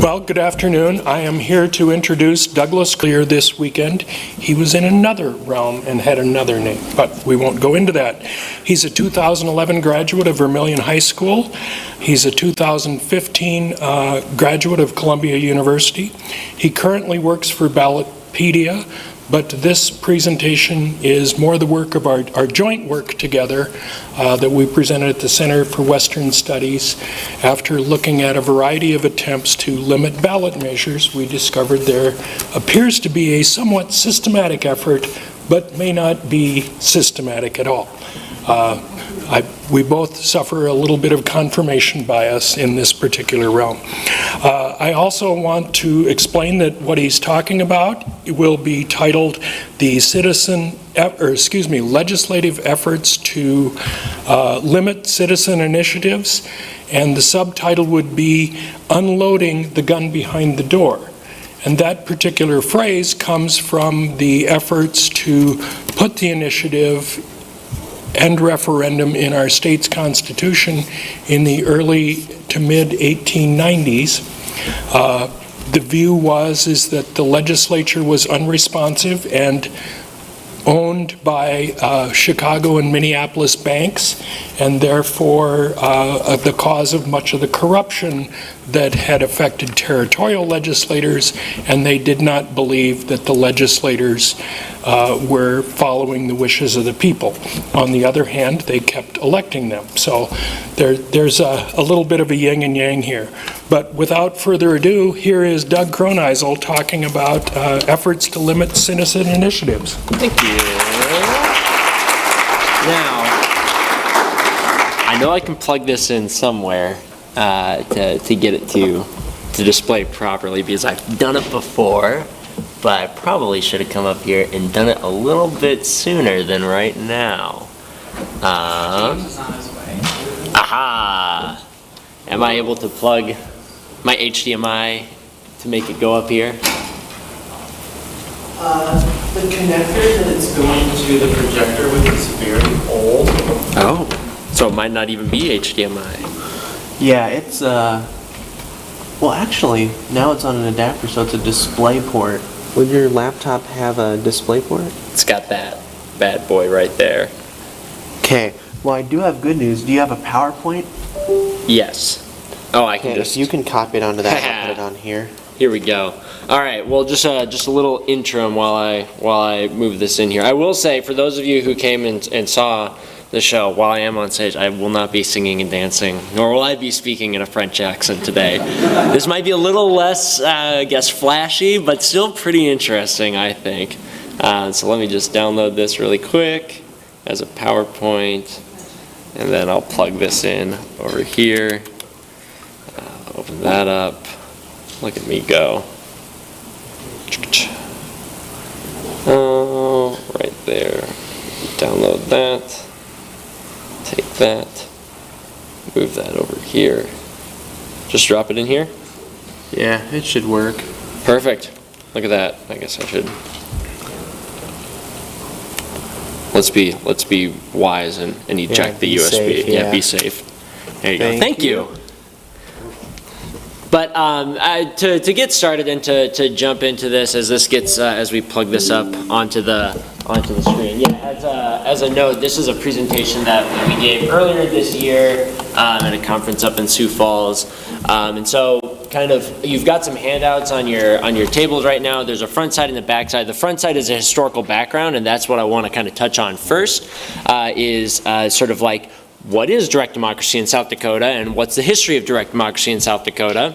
Well, good afternoon. I am here to introduce Douglas Clear this weekend. He was in another realm and had another name, but we won't go into that. He's a 2011 graduate of Vermillion High School. He's a 2015 graduate of Columbia University. He currently works for Ballotpedia, but this presentation is more the work of our joint work together that we presented at the Center for Western Studies. After looking at a variety of attempts to limit ballot measures, we discovered there appears to be a somewhat systematic effort, but may not be systematic at all. We both suffer a little bit of confirmation bias in this particular realm. I also want to explain that what he's talking about will be titled the legislative efforts to limit citizen initiatives, and the subtitle would be Unloading the Gun Behind the Door. And that particular phrase comes from the efforts to put the initiative and referendum in our state's constitution in the early to mid 1890s. The view is that the legislature was unresponsive and owned by Chicago and Minneapolis banks, and therefore the cause of much of the corruption that had affected territorial legislators, and they did not believe that the legislators were following the wishes of the people. On the other hand, they kept electing them. So there's a little bit of a yin and yang here. But without further ado, here is Doug Kronaizl talking about efforts to limit citizen initiatives. Thank you. Now, I know I can plug this in somewhere to get it to display properly, because I've done it before, but I probably should have come up here and done it a little bit sooner than right now. Aha! Am I able to plug my HDMI to make it go up here? The connector that it's going to the projector with is very old. Oh, so it might not even be HDMI. Yeah, it's well, actually, now it's on an adapter, so it's a display port. Would your laptop have a display port? It's got that bad boy right there. Okay. Well, I do have good news. Do you have a PowerPoint? Yes. Oh, I can If you can copy it onto that, I'll put it on here. Here we go. All right. Well, just a little interim while I move this in here. I will say, for those of you who came and saw the show, while I am on stage, I will not be singing and dancing, nor will I be speaking in a French accent today. This might be a little less, I guess, flashy, but still pretty interesting, I think. So let me just download this really quick as a PowerPoint, and then I'll plug this in over here. Open that up. Look at me go. Oh, right there. Download that. Take that. Move that over here. Just drop it in here? Yeah, it should work. Perfect. Look at that. I guess I should. Let's be wise and eject the USB. Safe, yeah. Be safe. There you go. Thank you. But to get started and to jump into this as this gets as we plug this up onto the screen. Yeah, as a note, this is a presentation that we gave earlier this year at a conference up in Sioux Falls, and so kind of you've got some handouts on your tables right now. There's a front side and a back side. The front side is a historical background, and that's what I want to kind of touch on first. Is sort of like, what is direct democracy in South Dakota, and what's the history of direct democracy in South Dakota?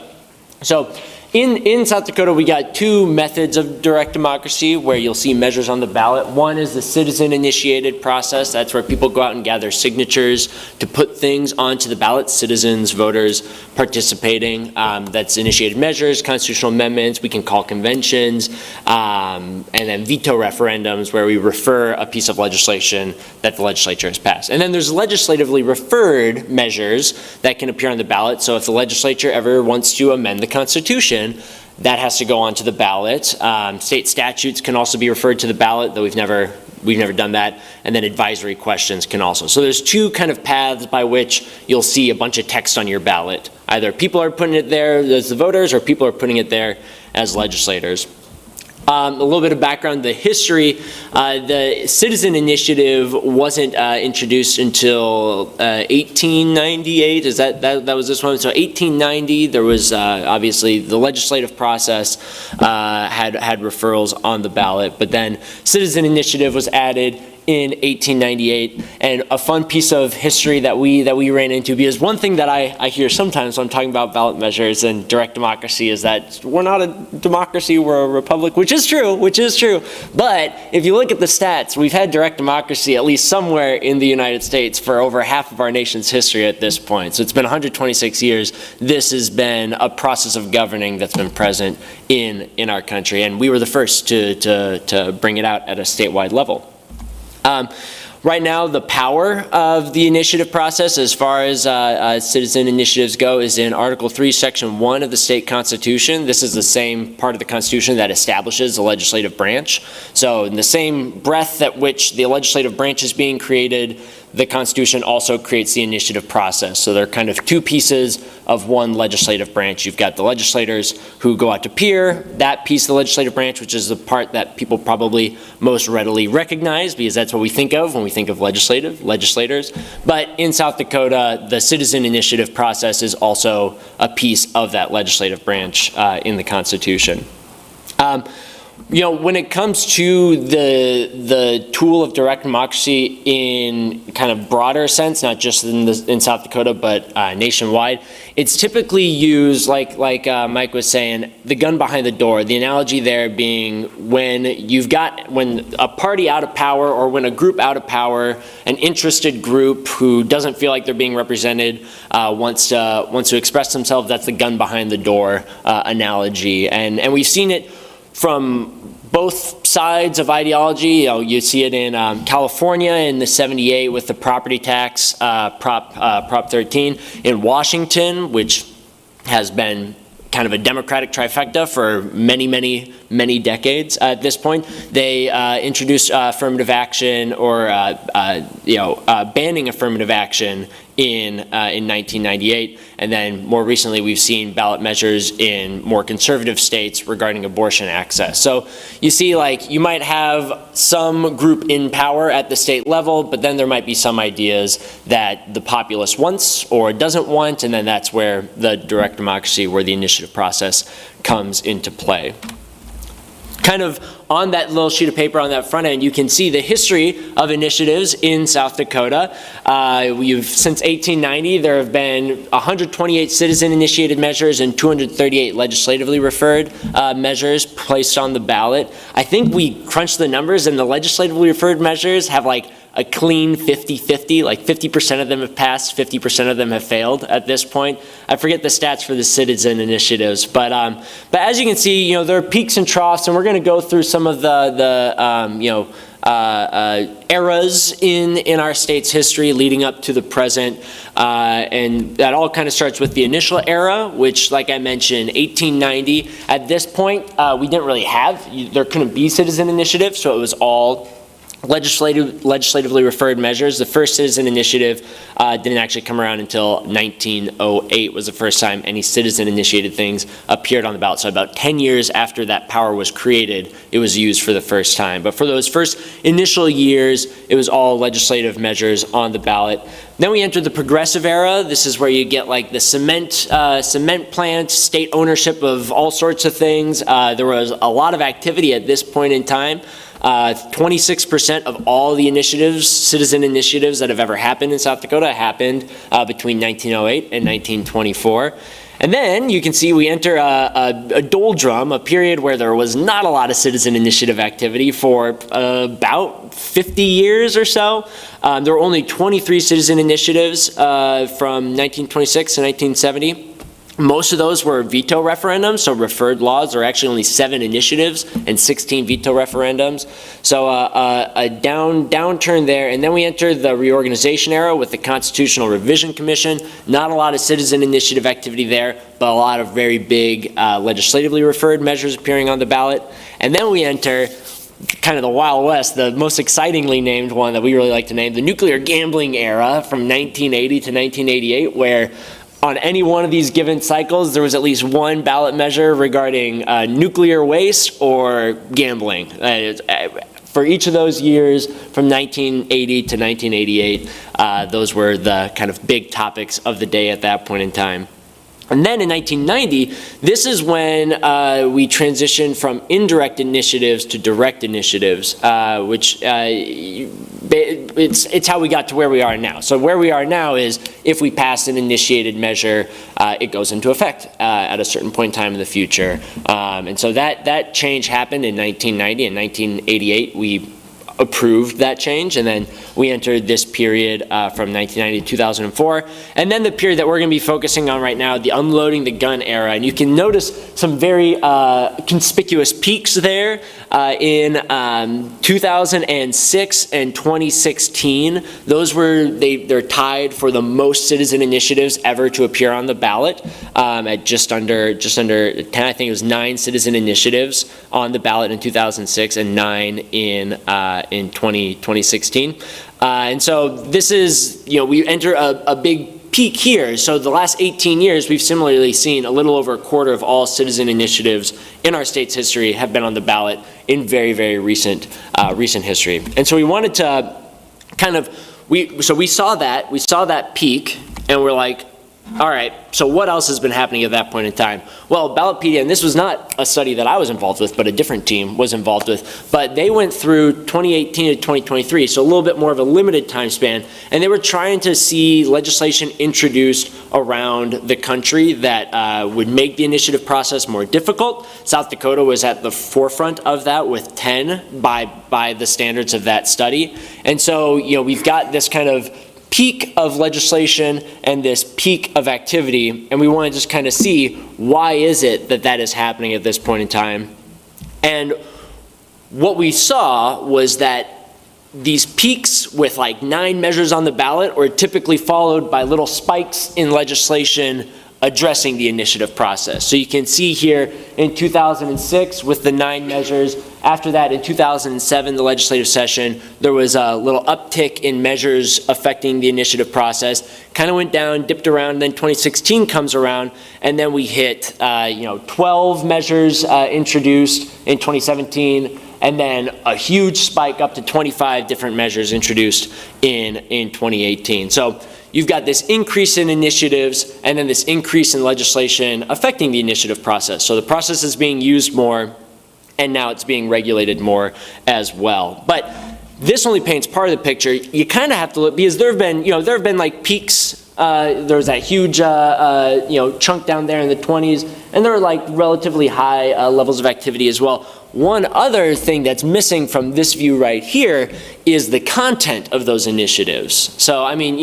So in South Dakota, we got two methods of direct democracy where you'll see measures on the ballot. One is the citizen-initiated process. That's where people go out and gather signatures to put things onto the ballot, citizens, voters participating. That's initiated measures, constitutional amendments, we can call conventions, and then veto referendums where we refer a piece of legislation that the legislature has passed. And then there's legislatively referred measures that can appear on the ballot. So if the legislature ever wants to amend the Constitution, that has to go onto the ballot. State statutes can also be referred to the ballot, though we've never never done that. And then advisory questions can also. So there's two kind of paths by which you'll see a bunch of text on your ballot. Either people are putting it there as the voters, or people are putting it there as legislators. A little bit of background, the history, the citizen initiative wasn't introduced until 1898, that was this one? So 1890, there was obviously the legislative process had referrals on the ballot, but then citizen initiative was added in 1898, and a fun piece of history that we ran into, because one thing that I hear sometimes when I'm talking about ballot measures and direct democracy is that we're not a democracy, we're a republic, which is true, but if you look at the stats, we've had direct democracy at least somewhere in the United States for over half of our nation's history at this point. So it's been 126 years. This has been a process of governing that's been present in our country, and we were the first to bring it out at a statewide level. Right now, the power of the initiative process, as far as citizen initiatives go, is in Article 3, Section 1 of the state constitution. This is the same part of the constitution that establishes the legislative branch. So in the same breath at which the legislative branch is being created, the Constitution also creates the initiative process. So they're kind of two pieces of one legislative branch. You've got the legislators who go out to peer, that piece of the legislative branch, which is the part that people probably most readily recognize, because that's what we think of when we think of legislators. But in South Dakota, the citizen initiative process is also a piece of that legislative branch in the Constitution. When it comes to the tool of direct democracy in kind of broader sense, not just in South Dakota, but nationwide, it's typically used, like Mike was saying, the gun behind the door. The analogy there being when a party out of power, or when a group out of power, an interested group who doesn't feel like they're being represented, wants to express themselves, that's the gun behind the door analogy. And we've seen it from both sides of ideology. You see it in California in the 78 with the property tax, Prop 13. In Washington, which has been kind of a Democratic trifecta for many decades at this point, they introduced affirmative action, or banning affirmative action in 1998, and then more recently we've seen ballot measures in more conservative states regarding abortion access. So you see, like, you might have some group in power at the state level, but then there might be some ideas that the populace wants or doesn't want, and then that's where the direct democracy, where the initiative process comes into play. Kind of on that little sheet of paper on that front end, you can see the history of initiatives in South Dakota. Since 1890, there have been 128 citizen-initiated measures and 238 legislatively referred measures placed on the ballot. I think we crunched the numbers, and the legislatively referred measures have like a clean 50-50, like 50% of them have passed, 50% of them have failed at this point. I forget the stats for the citizen initiatives, but as you can see, there are peaks and troughs, and we're going to go through some of the eras in our state's history leading up to the present, and that all kind of starts with the initial era, which, like I mentioned, 1890. At this point, we didn't really there couldn't be citizen initiative, so it was all legislatively referred measures. The first citizen initiative didn't actually come around until 1908 was the first time any citizen-initiated things appeared on the ballot. So about 10 years after that power was created, it was used for the first time. But for those first initial years, it was all legislative measures on the ballot. Then we entered the progressive era. This is where you get like the cement plant, state ownership of all sorts of things. There was a lot of activity at this point in time. 26% of all the initiatives, citizen initiatives that have ever happened in South Dakota happened between 1908 and 1924. And then you can see we enter a doldrum, a period where there was not a lot of citizen initiative activity for about 50 years or so. There were only 23 citizen initiatives from 1926 to 1970. Most of those were veto referendums, so referred laws. There are actually only 7 initiatives and 16 veto referendums. So a downturn there. And then we enter the reorganization era with the Constitutional Revision Commission. Not a lot of citizen initiative activity there, but a lot of very big legislatively referred measures appearing on the ballot. And then we enter kind of the Wild West, the most excitingly named one that we really like to name, the nuclear gambling era from 1980 to 1988, where on any one of these given cycles, there was at least one ballot measure regarding nuclear waste or gambling. For each of those years, from 1980 to 1988, those were the kind of big topics of the day at that point in time. And then in 1990, this is when we transitioned from indirect initiatives to direct initiatives, which it's how we got to where we are now. So where we are now is if we pass an initiated measure, it goes into effect at a certain point in time in the future. And so that change happened in 1990. In 1988, we approved that change, and then we entered this period from 1990 to 2004, and then the period that we're going to be focusing on right now, the unloading the gun era. And you can notice some very conspicuous peaks there in 2006 and 2016. Those were they're tied for the most citizen initiatives ever to appear on the ballot at just under 10. I think it was 9 citizen initiatives on the ballot in 2006 and 9 in 2016. And so this is, we enter a big peak here. So the last 18 years, we've similarly seen a little over a quarter of all citizen initiatives in our state's history have been on the ballot in very, very recent history. And so we wanted to we saw that peak, and we're like, all right, so what else has been happening at that point in time? Well, Ballotpedia, and this was not a study that I was involved with, but a different team was involved with, but they went through 2018 to 2023, so a little bit more of a limited time span, and they were trying to see legislation introduced around the country that would make the initiative process more difficult. South Dakota was at the forefront of that with 10 by the standards of that study. And so, we've got this kind of peak of legislation and this peak of activity, and we want to just kind of see why is it that is happening at this point in time. And what we saw was that these peaks with like 9 measures on the ballot were typically followed by little spikes in legislation addressing the initiative process. So you can see here in 2006 with the 9 measures. After that, in 2007, the legislative session, there was a little uptick in measures affecting the initiative process. Kind of went down, dipped around, then 2016 comes around, and then we hit 12 measures introduced in 2017, and then a huge spike up to 25 different measures introduced in 2018. So you've got this increase in initiatives and then this increase in legislation affecting the initiative process. So the process is being used more, and now it's being regulated more as well. But this only paints part of the picture. You kind of have to look, because there have been like peaks. There was that huge chunk down there in the 20s, and there are like relatively high levels of activity as well. One other thing that's missing from this view right here is the content of those initiatives. So, I mean,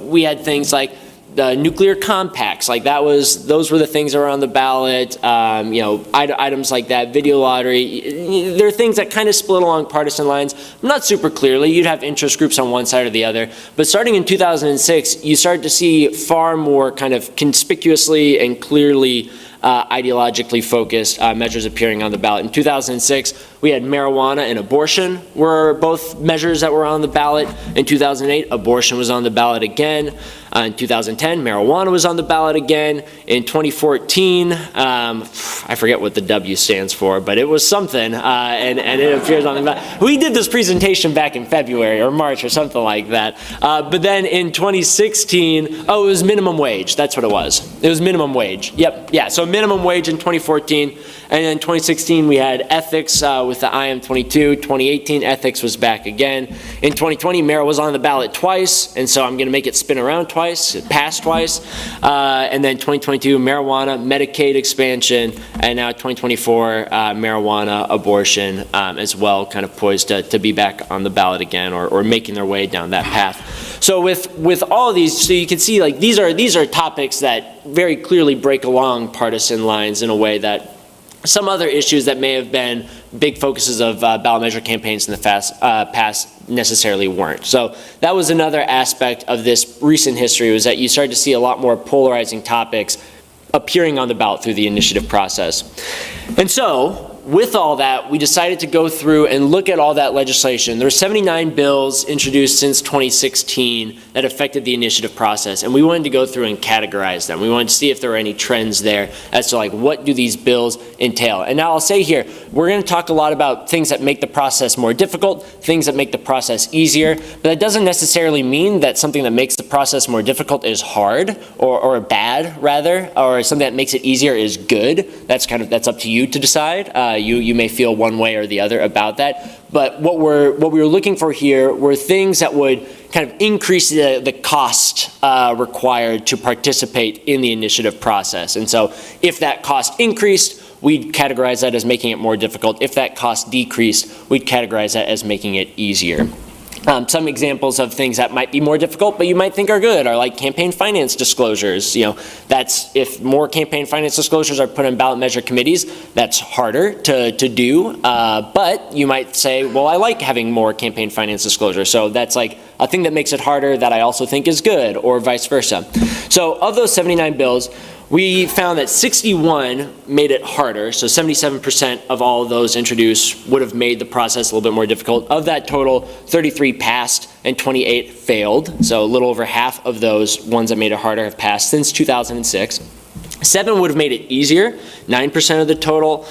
we had things like the nuclear compacts, those were the things that were on the ballot, items like that, video lottery. There are things that kind of split along partisan lines, not super clearly. You'd have interest groups on one side or the other. But starting in 2006, you start to see far more kind of conspicuously and clearly ideologically focused measures appearing on the ballot. In 2006, we had marijuana and abortion were both measures that were on the ballot. In 2008, abortion was on the ballot again. In 2010, marijuana was on the ballot again. In 2014, I forget what the W stands for, but it was something, and it appears on the ballot. We did this presentation back in February or March or something like that. But then in 2016, it was minimum wage. That's what it was. It was minimum wage. Yep, yeah, so minimum wage in 2014. And then 2016, we had ethics with the IM22. 2018, ethics was back again. In 2020, marijuana was on the ballot twice, and so I'm going to make it spin around twice. It passed twice. And then 2022, marijuana, Medicaid expansion, and now 2024, marijuana, abortion as well, kind of poised to be back on the ballot again or making their way down that path. So with all of these, so you can see like these are topics that very clearly break along partisan lines in a way that some other issues that may have been big focuses of ballot measure campaigns in the past necessarily weren't. So that was another aspect of this recent history, was that you started to see a lot more polarizing topics appearing on the ballot through the initiative process. And so with all that, we decided to go through and look at all that legislation. There were 79 bills introduced since 2016 that affected the initiative process, and we wanted to go through and categorize them. We wanted to see if there were any trends there as to like what do these bills entail. And now I'll say here, we're going to talk a lot about things that make the process more difficult, things that make the process easier, but that doesn't necessarily mean that something that makes the process more difficult is hard or bad rather, or something that makes it easier is good. That's up to you to decide. You may feel one way or the other about that, but what we were looking for here were things that would kind of increase the cost required to participate in the initiative process. And so if that cost increased, we'd categorize that as making it more difficult. If that cost decreased, we'd categorize that as making it easier. Some examples of things that might be more difficult, but you might think are good, are like campaign finance disclosures. That's if more campaign finance disclosures are put in ballot measure committees, that's harder to do. But you might say, well, I like having more campaign finance disclosure. So that's like a thing that makes it harder that I also think is good, or vice versa. So of those 79 bills, we found that 61 made it harder, so 77% of all of those introduced would have made the process a little bit more difficult. Of that total, 33 passed and 28 failed, so a little over half of those ones that made it harder have passed since 2006. 7 would have made it easier, 9% of the total.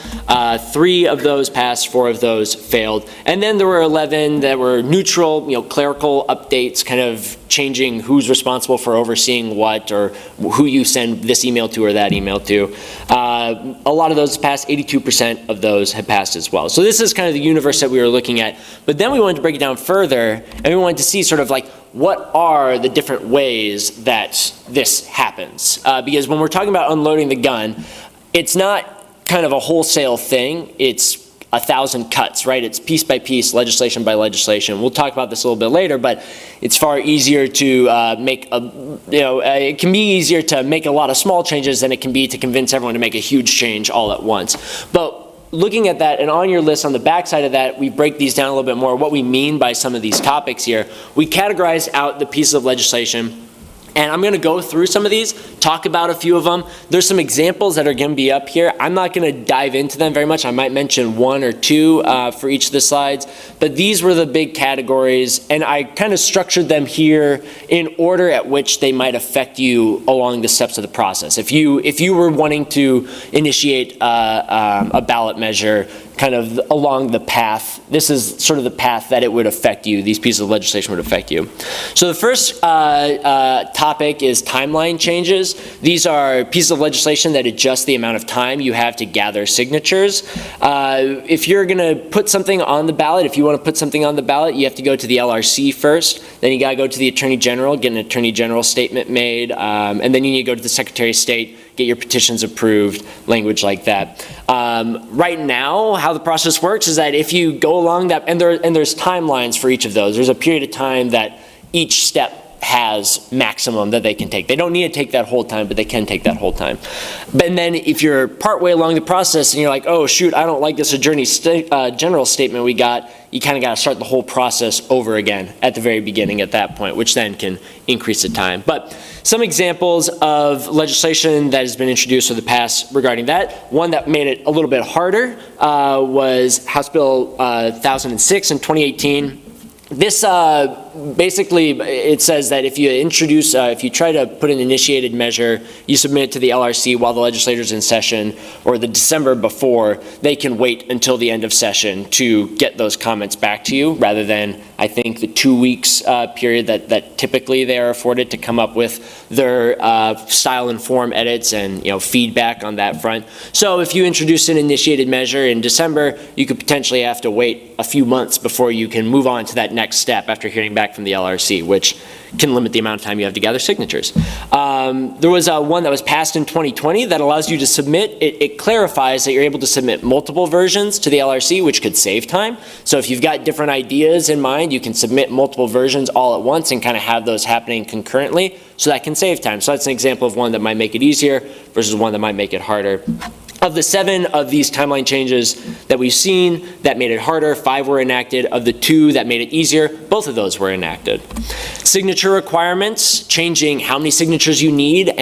3 of those passed, 4 of those failed. And then there were 11 that were neutral, clerical updates, kind of changing who's responsible for overseeing what, or who you send this email to or that email to. A lot of those passed, 82% of those had passed as well. So this is kind of the universe that we were looking at. But then we wanted to break it down further, and we wanted to see sort of like, what are the different ways that this happens? Because when we're talking about unloading the gun, it's not kind of a wholesale thing. It's 1,000 cuts, right? It's piece by piece, legislation by legislation. We'll talk about this a little bit later, but it's far easier to make it can be easier to make a lot of small changes than it can be to convince everyone to make a huge change all at once. But looking at that, and on your list on the back side of that, we break these down a little bit more, what we mean by some of these topics here. We categorize out the pieces of legislation, and I'm going to go through some of these, talk about a few of them. There's some examples that are going to be up here. I'm not going to dive into them very much. I might mention 1 or 2 for each of the slides, but these were the big categories, and I kind of structured them here in order at which they might affect you along the steps of the process. If you were wanting to initiate a ballot measure kind of along the path, this is sort of the path that it would affect you, these pieces of legislation would affect you. So the first topic is timeline changes. These are pieces of legislation that adjust the amount of time you have to gather signatures. If you're going to put something on the ballot, if you want to put something on the ballot, you have to go to the LRC first, then you got to go to the Attorney General, get an Attorney General statement made, and then you need to go to the Secretary of State, get your petitions approved, language like that. Right now, how the process works is that if you go along that, and there's timelines for each of those. There's a period of time that each step has maximum that they can take. They don't need to take that whole time, but they can take that whole time. And then if you're partway along the process and you're like, oh shoot, I don't like this Attorney General statement we got, you kind of got to start the whole process over again at the very beginning at that point, which then can increase the time. But some examples of legislation that has been introduced in the past regarding that. One that made it a little bit harder was House Bill 1006 in 2018. This basically, it says that if you try to put an initiated measure, you submit it to the LRC while the legislature's in session or the December before, they can wait until the end of session to get those comments back to you rather than, I think, the 2 weeks period that typically they are afforded to come up with their style and form edits and feedback on that front. So if you introduce an initiated measure in December, you could potentially have to wait a few months before you can move on to that next step after hearing back from the LRC, which can limit the amount of time you have to gather signatures. There was one that was passed in 2020 that allows you to submit, it clarifies that you're able to submit multiple versions to the LRC, which could save time. So if you've got different ideas in mind, you can submit multiple versions all at once and kind of have those happening concurrently, so that can save time. So that's an example of one that might make it easier versus one that might make it harder. Of the 7 of these timeline changes that we've seen that made it harder, 5 were enacted. Of the 2 that made it easier, both of those were enacted. Signature requirements, changing how many signatures you need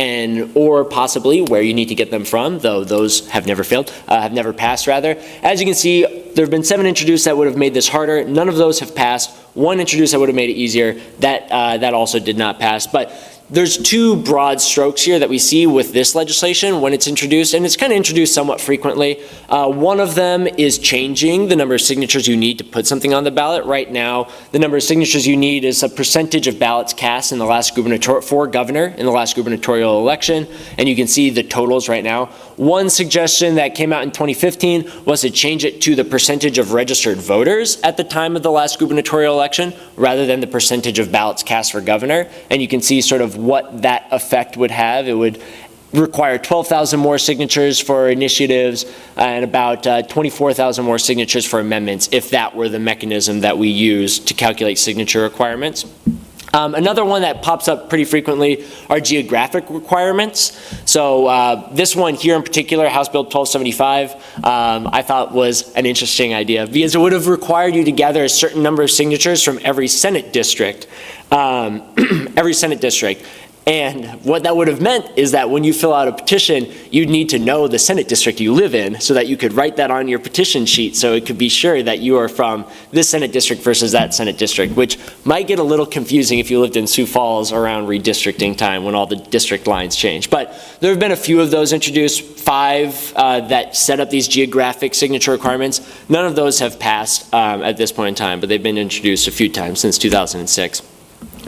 or possibly where you need to get them from, though those have never passed rather. As you can see, there have been 7 introduced that would have made this harder. None of those have passed. 1 introduced that would have made it easier. That also did not pass. But there's 2 broad strokes here that we see with this legislation when it's introduced, and it's kind of introduced somewhat frequently. One of them is changing the number of signatures you need to put something on the ballot. Right now, the number of signatures you need is a percentage of ballots cast in the last for governor in the last gubernatorial election, and you can see the totals right now. One suggestion that came out in 2015 was to change it to the percentage of registered voters at the time of the last gubernatorial election, rather than the percentage of ballots cast for governor, and you can see sort of what that effect would have. It would require 12,000 more signatures for initiatives and about 24,000 more signatures for amendments if that were the mechanism that we use to calculate signature requirements. Another one that pops up pretty frequently are geographic requirements. So this one here in particular, House Bill 1275, I thought was an interesting idea because it would have required you to gather a certain number of signatures from every Senate district. And what that would have meant is that when you fill out a petition, you'd need to know the Senate district you live in so that you could write that on your petition sheet so it could be sure that you are from this Senate district versus that Senate district, which might get a little confusing if you lived in Sioux Falls around redistricting time when all the district lines change. But there have been a few of those introduced, 5 that set up these geographic signature requirements. None of those have passed at this point in time, but they've been introduced a few times since 2006.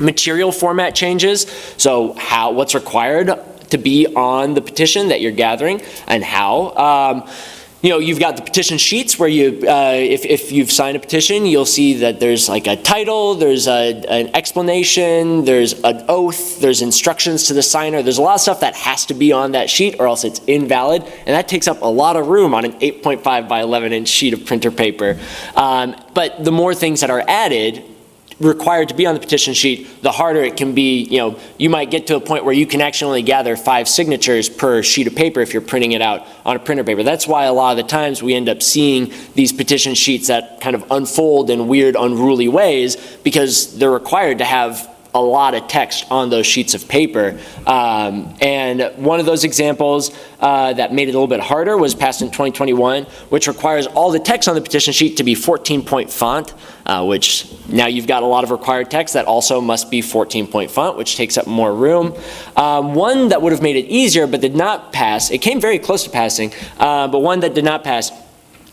Material format changes, so what's required to be on the petition that you're gathering and how. You've got the petition sheets where if you've signed a petition, you'll see that there's like a title, there's an explanation, there's an oath, there's instructions to the signer. There's a lot of stuff that has to be on that sheet or else it's invalid, and that takes up a lot of room on an 8.5 by 11 inch sheet of printer paper. But the more things that are added, required to be on the petition sheet, the harder it can be. You might get to a point where you can actually only gather 5 signatures per sheet of paper if you're printing it out on a printer paper. That's why a lot of the times we end up seeing these petition sheets that kind of unfold in weird, unruly ways because they're required to have a lot of text on those sheets of paper. And one of those examples that made it a little bit harder was passed in 2021, which requires all the text on the petition sheet to be 14-point font, which now you've got a lot of required text that also must be 14-point font, which takes up more room. One that would have made it easier but did not pass, it came very close to passing, but one that did not pass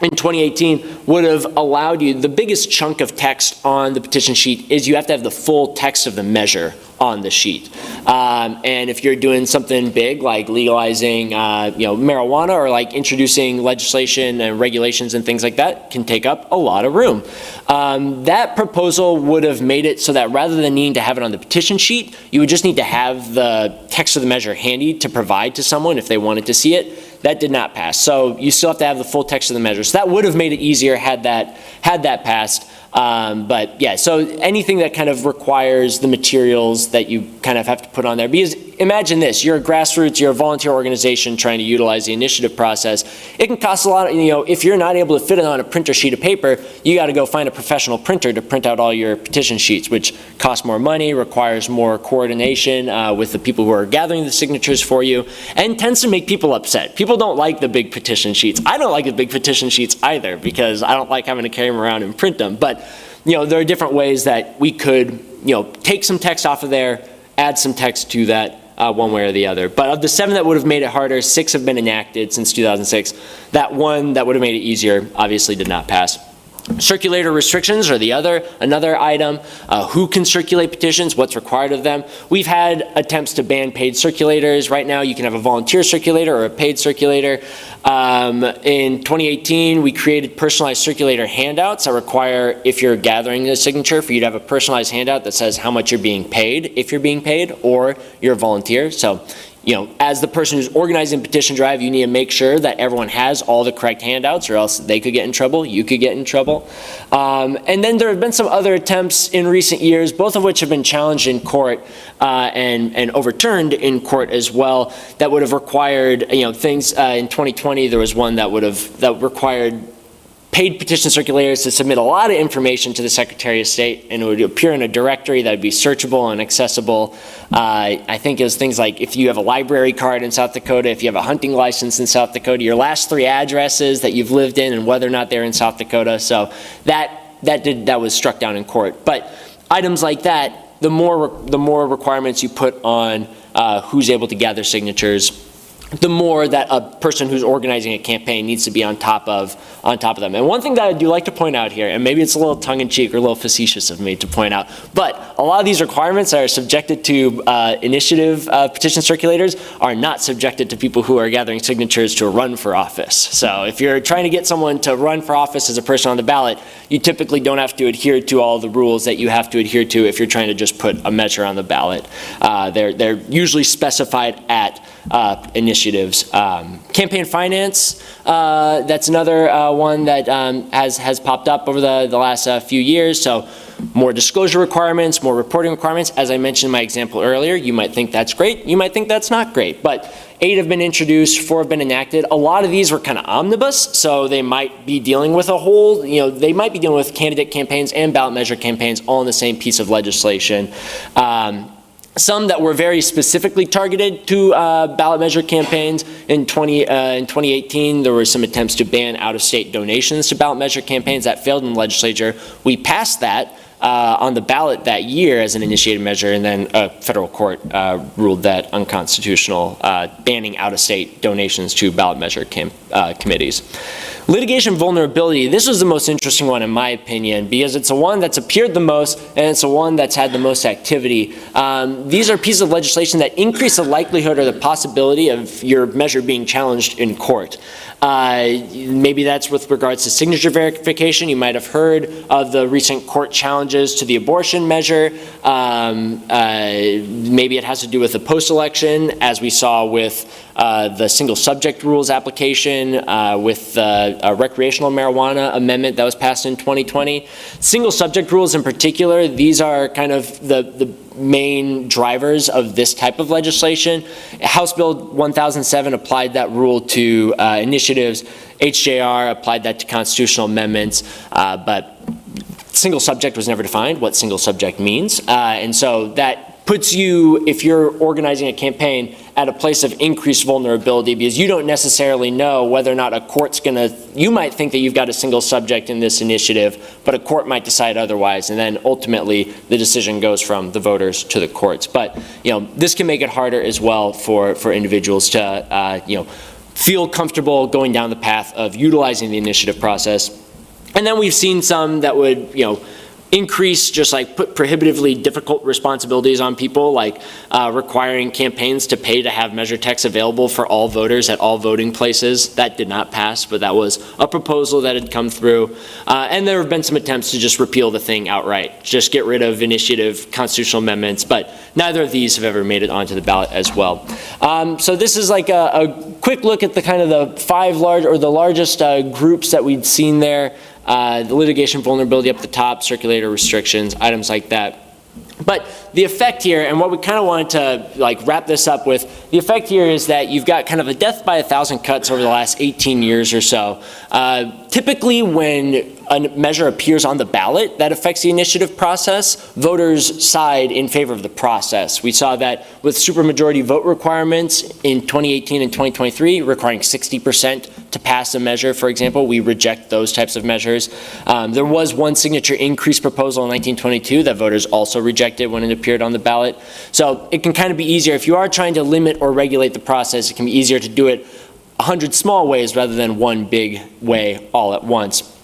in 2018 would have allowed you, the biggest chunk of text on the petition sheet is you have to have the full text of the measure on the sheet. And if you're doing something big like legalizing marijuana or like introducing legislation and regulations and things like that, can take up a lot of room. That proposal would have made it so that rather than needing to have it on the petition sheet, you would just need to have the text of the measure handy to provide to someone if they wanted to see it. That did not pass. So you still have to have the full text of the measure. So that would have made it easier had that passed. But yeah, so anything that kind of requires the materials that you kind of have to put on there. Because imagine this, you're a grassroots, you're a volunteer organization trying to utilize the initiative process. It can cost a lot, if you're not able to fit it on a printer sheet of paper, you got to go find a professional printer to print out all your petition sheets, which costs more money, requires more coordination with the people who are gathering the signatures for you, and tends to make people upset. People don't like the big petition sheets. I don't like the big petition sheets either because I don't like having to carry them around and print them. But there are different ways that we could take some text off of there, add some text to that one way or the other. But of the 7 that would have made it harder, 6 have been enacted since 2006. That one that would have made it easier obviously did not pass. Circulator restrictions are another item. Who can circulate petitions? What's required of them? We've had attempts to ban paid circulators. Right now you can have a volunteer circulator or a paid circulator. In 2018 we created personalized circulator handouts that require, if you're gathering a signature, for you to have a personalized handout that says how much you're being paid, if you're being paid, or you're a volunteer. So as the person who's organizing the petition drive, you need to make sure that everyone has all the correct handouts, or else they could get in trouble, you could get in trouble. And then there have been some other attempts in recent years, both of which have been challenged in court and overturned in court as well, that would have required, things, in 2020, there was one that required paid petition circulators to submit a lot of information to the Secretary of State, and it would appear in a directory that would be searchable and accessible. I think it was things like if you have a library card in South Dakota, if you have a hunting license in South Dakota, your last 3 addresses that you've lived in and whether or not they're in South Dakota. So that was struck down in court. But items like that, the more requirements you put on who's able to gather signatures, the more that a person who's organizing a campaign needs to be on top of them. And one thing that I do like to point out here, and maybe it's a little tongue-in-cheek or a little facetious of me to point out, but a lot of these requirements that are subjected to initiative petition circulators are not subjected to people who are gathering signatures to run for office. So if you're trying to get someone to run for office as a person on the ballot, you typically don't have to adhere to all the rules that you have to adhere to if you're trying to just put a measure on the ballot. They're usually specified at initiatives. Campaign finance, that's another one that has popped up over the last few years. So more disclosure requirements, more reporting requirements. As I mentioned in my example earlier, you might think that's great, you might think that's not great, but 8 have been introduced, 4 have been enacted. A lot of these were kind of omnibus, so they might be dealing with they might be dealing with candidate campaigns and ballot measure campaigns all in the same piece of legislation. Some that were very specifically targeted to ballot measure campaigns. In 2018, there were some attempts to ban out-of-state donations to ballot measure campaigns. That failed in the legislature. We passed that on the ballot that year as an initiated measure, and then a federal court ruled that unconstitutional, banning out-of-state donations to ballot measure committees. Litigation vulnerability, this was the most interesting one in my opinion, because it's the one that's appeared the most and it's the one that's had the most activity. These are pieces of legislation that increase the likelihood or the possibility of your measure being challenged in court. Maybe that's with regards to signature verification. You might have heard of the recent court challenges to the abortion measure. Maybe it has to do with the post-election, as we saw with the single subject rules application, with the recreational marijuana amendment that was passed in 2020. Single subject rules in particular, these are kind of the main drivers of this type of legislation. House Bill 1007 applied that rule to initiatives. HJR applied that to constitutional amendments, but single subject was never defined, what single subject means. And so that puts you, if you're organizing a campaign, at a place of increased vulnerability, because you don't necessarily know whether or not a court's you might think that you've got a single subject in this initiative, but a court might decide otherwise, and then ultimately the decision goes from the voters to the courts. But this can make it harder as well for individuals to feel comfortable going down the path of utilizing the initiative process. And then we've seen some that would increase, just like put prohibitively difficult responsibilities on people, like requiring campaigns to pay to have measure text available for all voters at all voting places. That did not pass, but that was a proposal that had come through. And there have been some attempts to just repeal the thing outright, just get rid of initiative constitutional amendments, but neither of these have ever made it onto the ballot as well. So this is like a quick look at the kind of the 5 largest groups that we'd seen there. The litigation vulnerability up the top, circulator restrictions, items like that. But the effect here, and what we kind of wanted to wrap this up with, the effect here is that you've got kind of a death by 1,000 cuts over the last 18 years or so. Typically when a measure appears on the ballot that affects the initiative process, voters side in favor of the process. We saw that with supermajority vote requirements in 2018 and 2023, requiring 60% to pass a measure, for example. We reject those types of measures. There was one signature increase proposal in 1922 that voters also rejected when it appeared on the ballot. So it can kind of be easier. If you are trying to limit or regulate the process, it can be easier to do it 100 small ways rather than one big way all at once.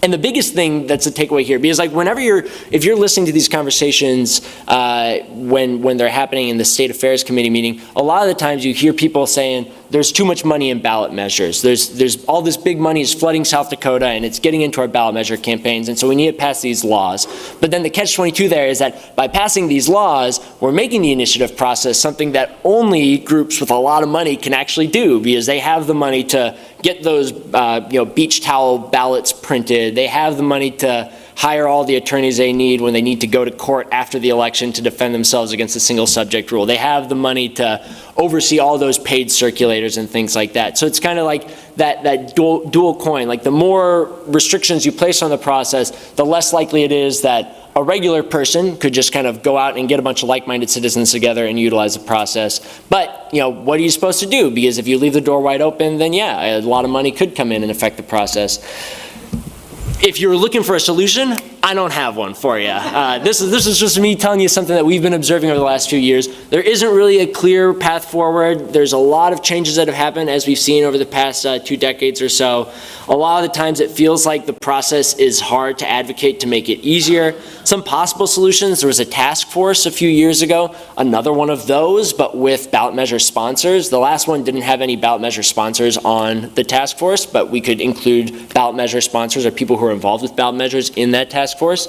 And the biggest thing that's a takeaway here, because like if you're listening to these conversations when they're happening in the State Affairs Committee meeting, a lot of the times you hear people saying there's too much money in ballot measures. There's all this big money is flooding South Dakota and it's getting into our ballot measure campaigns, and so we need to pass these laws. But then the catch-22 there is that by passing these laws, we're making the initiative process something that only groups with a lot of money can actually do, because they have the money to get those beach towel ballots printed. They have the money to hire all the attorneys they need when they need to go to court after the election to defend themselves against a single subject rule. They have the money to oversee all those paid circulators and things like that. So it's kind of like that dual coin. Like the more restrictions you place on the process, the less likely it is that a regular person could just kind of go out and get a bunch of like-minded citizens together and utilize the process. But, what are you supposed to do? Because if you leave the door wide open, then yeah, a lot of money could come in and affect the process. If you're looking for a solution, I don't have one for you. This is just me telling you something that we've been observing over the last few years. There isn't really a clear path forward. There's a lot of changes that have happened, as we've seen over the past 2 decades or so. A lot of the times it feels like the process is hard to advocate to make it easier. Some possible solutions: there was a task force a few years ago, another one of those, but with ballot measure sponsors. The last one didn't have any ballot measure sponsors on the task force, but we could include ballot measure sponsors or people who are involved with ballot measures in that task force.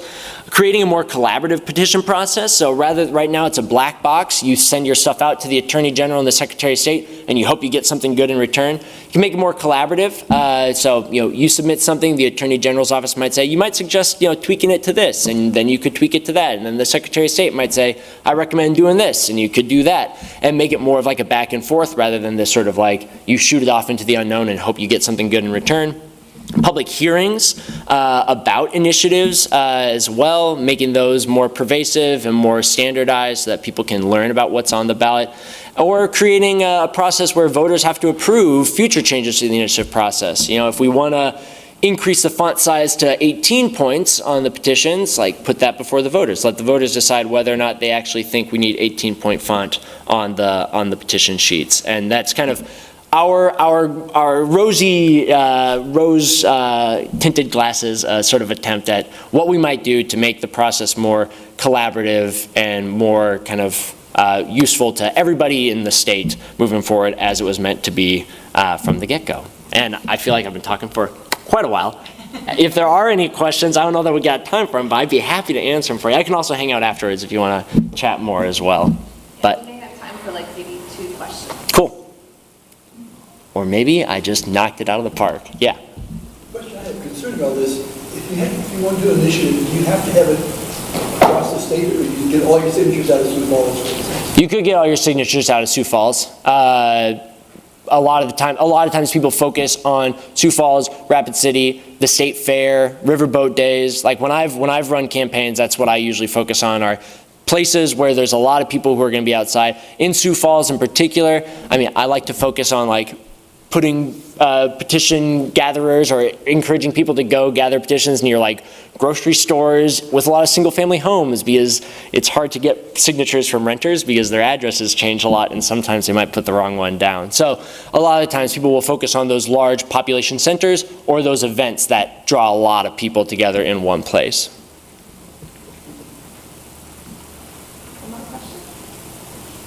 Creating a more collaborative petition process. So right now it's a black box. You send your stuff out to the Attorney General and the Secretary of State, and you hope you get something good in return. You can make it more collaborative. So you submit something, the Attorney General's office might say, you might suggest tweaking it to this, and then you could tweak it to that. And then the Secretary of State might say, I recommend doing this, and you could do that, and make it more of like a back and forth rather than this sort of like you shoot it off into the unknown and hope you get something good in return. Public hearings about initiatives as well, making those more pervasive and more standardized so that people can learn about what's on the ballot, or creating a process where voters have to approve future changes to the initiative process. If we want to increase the font size to 18 points on the petitions, like put that before the voters. Let the voters decide whether or not they actually think we need 18-point font on the petition sheets. And that's kind of our rosy, rose tinted glasses sort of attempt at what we might do to make the process more collaborative and more kind of useful to everybody in the state moving forward, as it was meant to be from the get-go. And I feel like I've been talking for quite a while. If there are any questions, I don't know that we got time for them, but I'd be happy to answer them for you. I can also hang out afterwards if you want to chat more as well. But we may have time for maybe 2 questions. Cool. Or maybe I just knocked it out of the park. Yeah. Question I have concern about this: if you want to do an initiative, do you have to have it across the state, or you can get all your signatures out of Sioux Falls? You could get all your signatures out of Sioux Falls. A lot of times people focus on Sioux Falls, Rapid City, the State Fair, Riverboat Days. Like when I've run campaigns, that's what I usually focus on, are places where there's a lot of people who are going to be outside. In Sioux Falls in particular, I like to focus on putting petition gatherers or encouraging people to go gather petitions near grocery stores with a lot of single family homes, because it's hard to get signatures from renters because their addresses change a lot and sometimes they might put the wrong one down. So a lot of times people will focus on those large population centers or those events that draw a lot of people together in one place.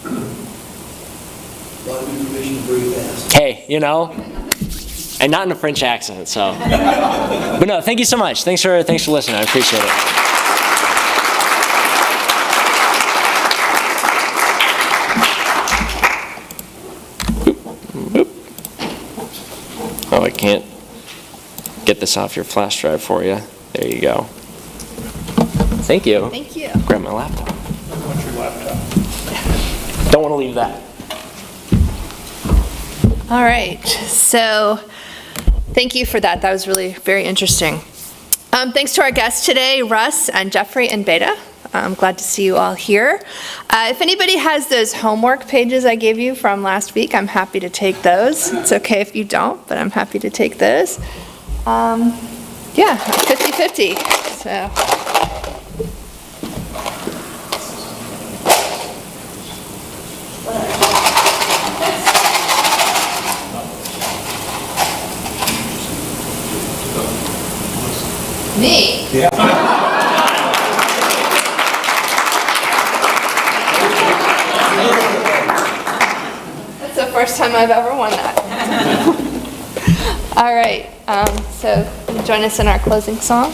A lot of information very fast. Hey, and not in a French accent, so. But no, thank you so much. Thanks for listening. I appreciate it. Boop. Oh, I can't get this off your flash drive for you. There you go. Thank you. Thank you. Grab my laptop. What's your laptop? Don't want to leave that. All right, so thank you for that. That was really very interesting. Thanks to our guests today, Russ and Jeffrey and Beta. I'm glad to see you all here. If anybody has those homework pages I gave you from last week, I'm happy to take those. It's okay if you don't, but I'm happy to take those. Yeah, 50-50, so. Me? That's the first time I've ever won that. All right, so join us in our closing song.